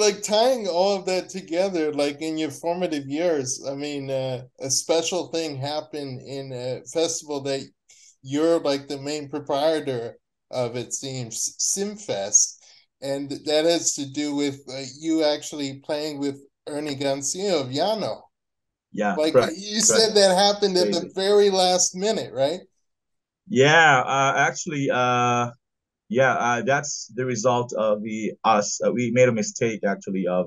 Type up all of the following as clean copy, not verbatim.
like tying all of that together, like in your formative years, I mean, a special thing happened in a festival that you're like the main proprietor of, it seems, SIMFEST, and that has to do with you actually playing with Ernie Gancio of Yano. Yeah, Like correct, you correct. said, that happened at the Crazy. very last minute, right? Yeah, actually, yeah, that's the result of the us. We made a mistake actually of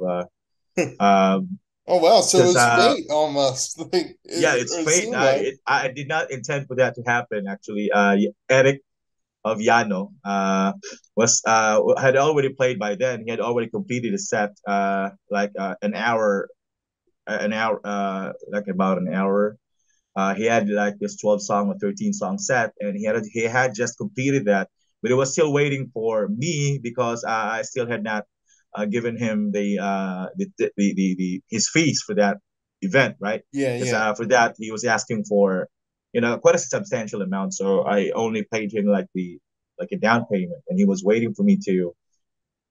um Oh wow, so it because was fate almost, like yeah, it's or it fate. seemed like. I did not intend for that to happen actually. Eric of Yano was had already played by then. He had already completed a set like an hour like about an hour. He had like this 12 song or 13 song set, and he had just completed that, but it was still waiting for me because I still had not given him his fees for that event, right? Yeah, Because yeah. for that he was asking for quite a substantial amount, so I only paid him like a down payment, and he was waiting for me to.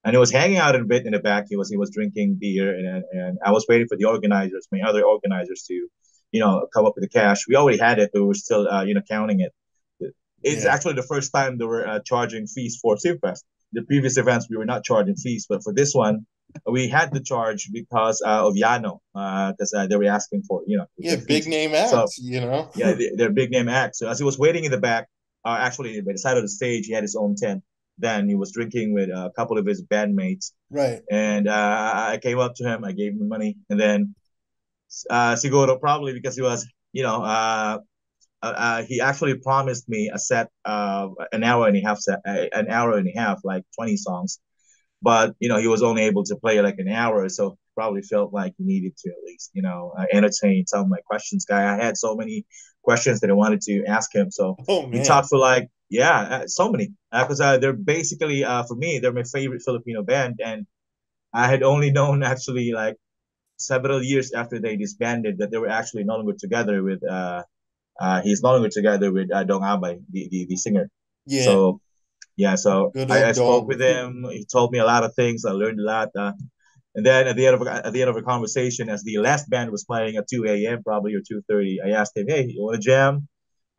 And he was hanging out a bit in the back. He was drinking beer, and I was waiting for the organizers, my other organizers, to come up with the cash. We already had it, but we were still counting it. It's Yeah. actually the first time they were charging fees for SimFest. The previous events we were not charging fees, but for this one we had to charge because of Yano, because they were asking for Yeah, the big fees. name So acts, you know. yeah, they're big name acts. So as he was waiting in the back, actually by the side of the stage, he had his own tent. Then he was drinking with a couple of his bandmates, Right. and I came up to him, I gave him money, and then Siguro, probably because he was, he actually promised me a set, an hour and a half, like 20 songs. But he was only able to play like an hour, so probably felt like he needed to at least entertain some of my questions. Guy, I had so many questions that I wanted to ask him, so Oh we talked man. for like so many because they're basically for me they're my favorite Filipino band, and I had only known actually like several years after they disbanded that they were actually no longer together with he's no longer together with Dong Abay, the singer. Yeah. So yeah, so Good I old spoke dong. with him. He told me a lot of things. I learned a lot. And then at the end of a conversation, as the last band was playing at 2 a.m. probably or 2:30, I asked him, "Hey, you want to jam?"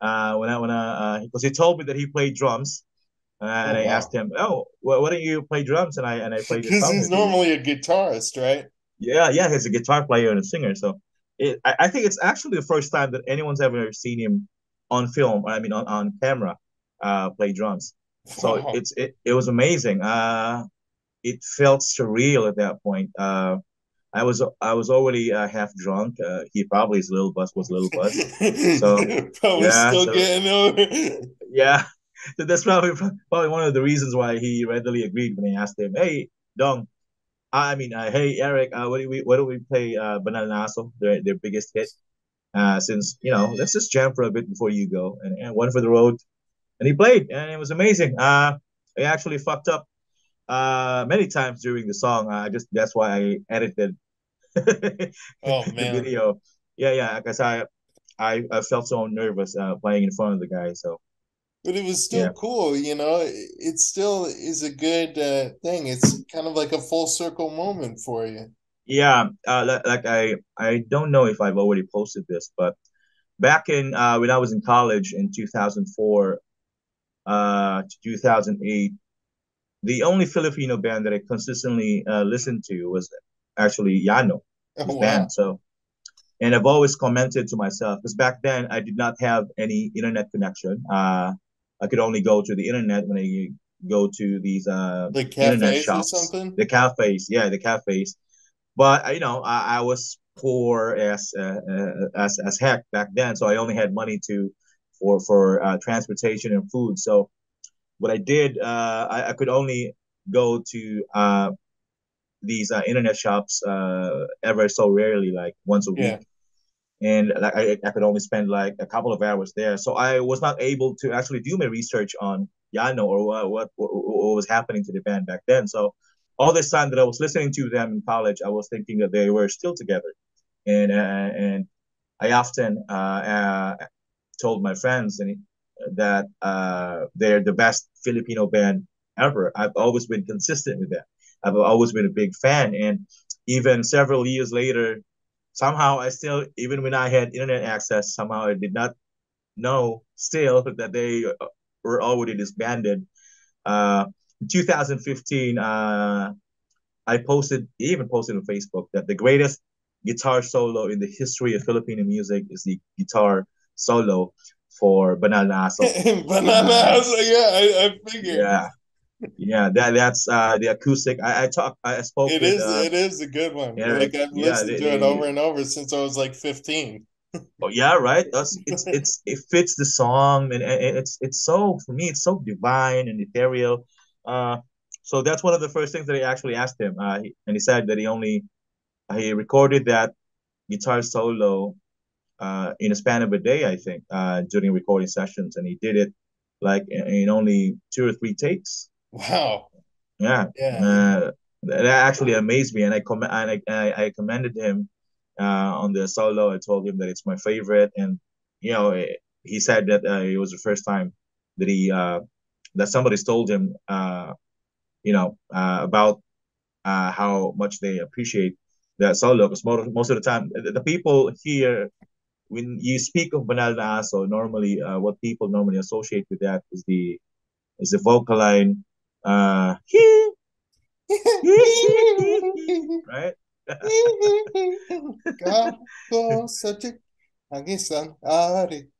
Because he told me that he played drums, Oh and I asked wow. him, "Oh, why don't you play drums?" And I played a Because song he's with you. normally a guitarist, right? Yeah, yeah, he's a guitar player and a singer. So I think it's actually the first time that anyone's ever seen him on film. I mean, on camera, play drums. So Wow. it was amazing. It felt surreal at that point. I was already half drunk. He probably is a little buzz was a little buzzed. So Probably yeah, still so getting over. yeah, so that's probably one of the reasons why he readily agreed when I asked him, "Hey, Dong, I mean, hey Eric, what do we play Bananaso, their biggest hit? Since let's just jam for a bit before you go, and one for the road." And he played, and it was amazing. I actually fucked up many times during the song. I just That's why I edited Oh the man. video. Yeah, yeah, because I felt so nervous playing in front of the guy. So But it was still yeah, cool, you know. It still is a good thing. It's kind of like a full circle moment for you. yeah. Like I don't know if I've already posted this, but back in when I was in college in 2004 to 2008, the only Filipino band that I consistently listened to was actually Yano, Oh his band. wow. So, and I've always commented to myself because back then I did not have any internet connection. I could only go to the internet when I go to these Like internet cafes or shops, something? the cafes. Yeah, the cafes. But I was poor as heck back then, so I only had money to for transportation and food. So what I did, I could only go to these internet shops ever so rarely, like once a week, Yeah. and like I could only spend like a couple of hours there. So I was not able to actually do my research on Yano or what was happening to the band back then. So all this time that I was listening to them in college, I was thinking that they were still together, and I often told my friends that they're the best Filipino band ever. I've always been consistent with that. I've always been a big fan, and even several years later, somehow I still, even when I had internet access, somehow I did not know still that they were already disbanded. In 2015, I posted, even posted on Facebook that the greatest guitar solo in the history of Filipino music is the guitar solo for Banal na Aso. Uh, Bananas. Yeah, I figured yeah, yeah, that's the acoustic. I spoke it with is. It is a good one. Eric. Like I've Yeah, listened to it over and over since I was like 15. oh yeah, right. It fits the song, and it's so, for me it's so divine and ethereal. Uh, so that's one of the first things that I actually asked him. And he said that he recorded that guitar solo in a span of a day, I think, during recording sessions, and he did it like in only 2 or 3 takes. Wow. Yeah, Yeah. uh, that actually amazed me, and I commended him on the solo. I told him that it's my favorite, and you know, he said that it was the first time that he that somebody's told him, about how much they appreciate that solo. Because most of the time, the people here, when you speak of Banal na Aso, normally what people normally associate with that is the vocal line, right? Kako sadyang ang isang ari na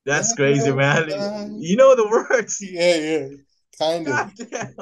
That's crazy, man. tayo. You know the words. Yeah, yeah, kind of. God damn.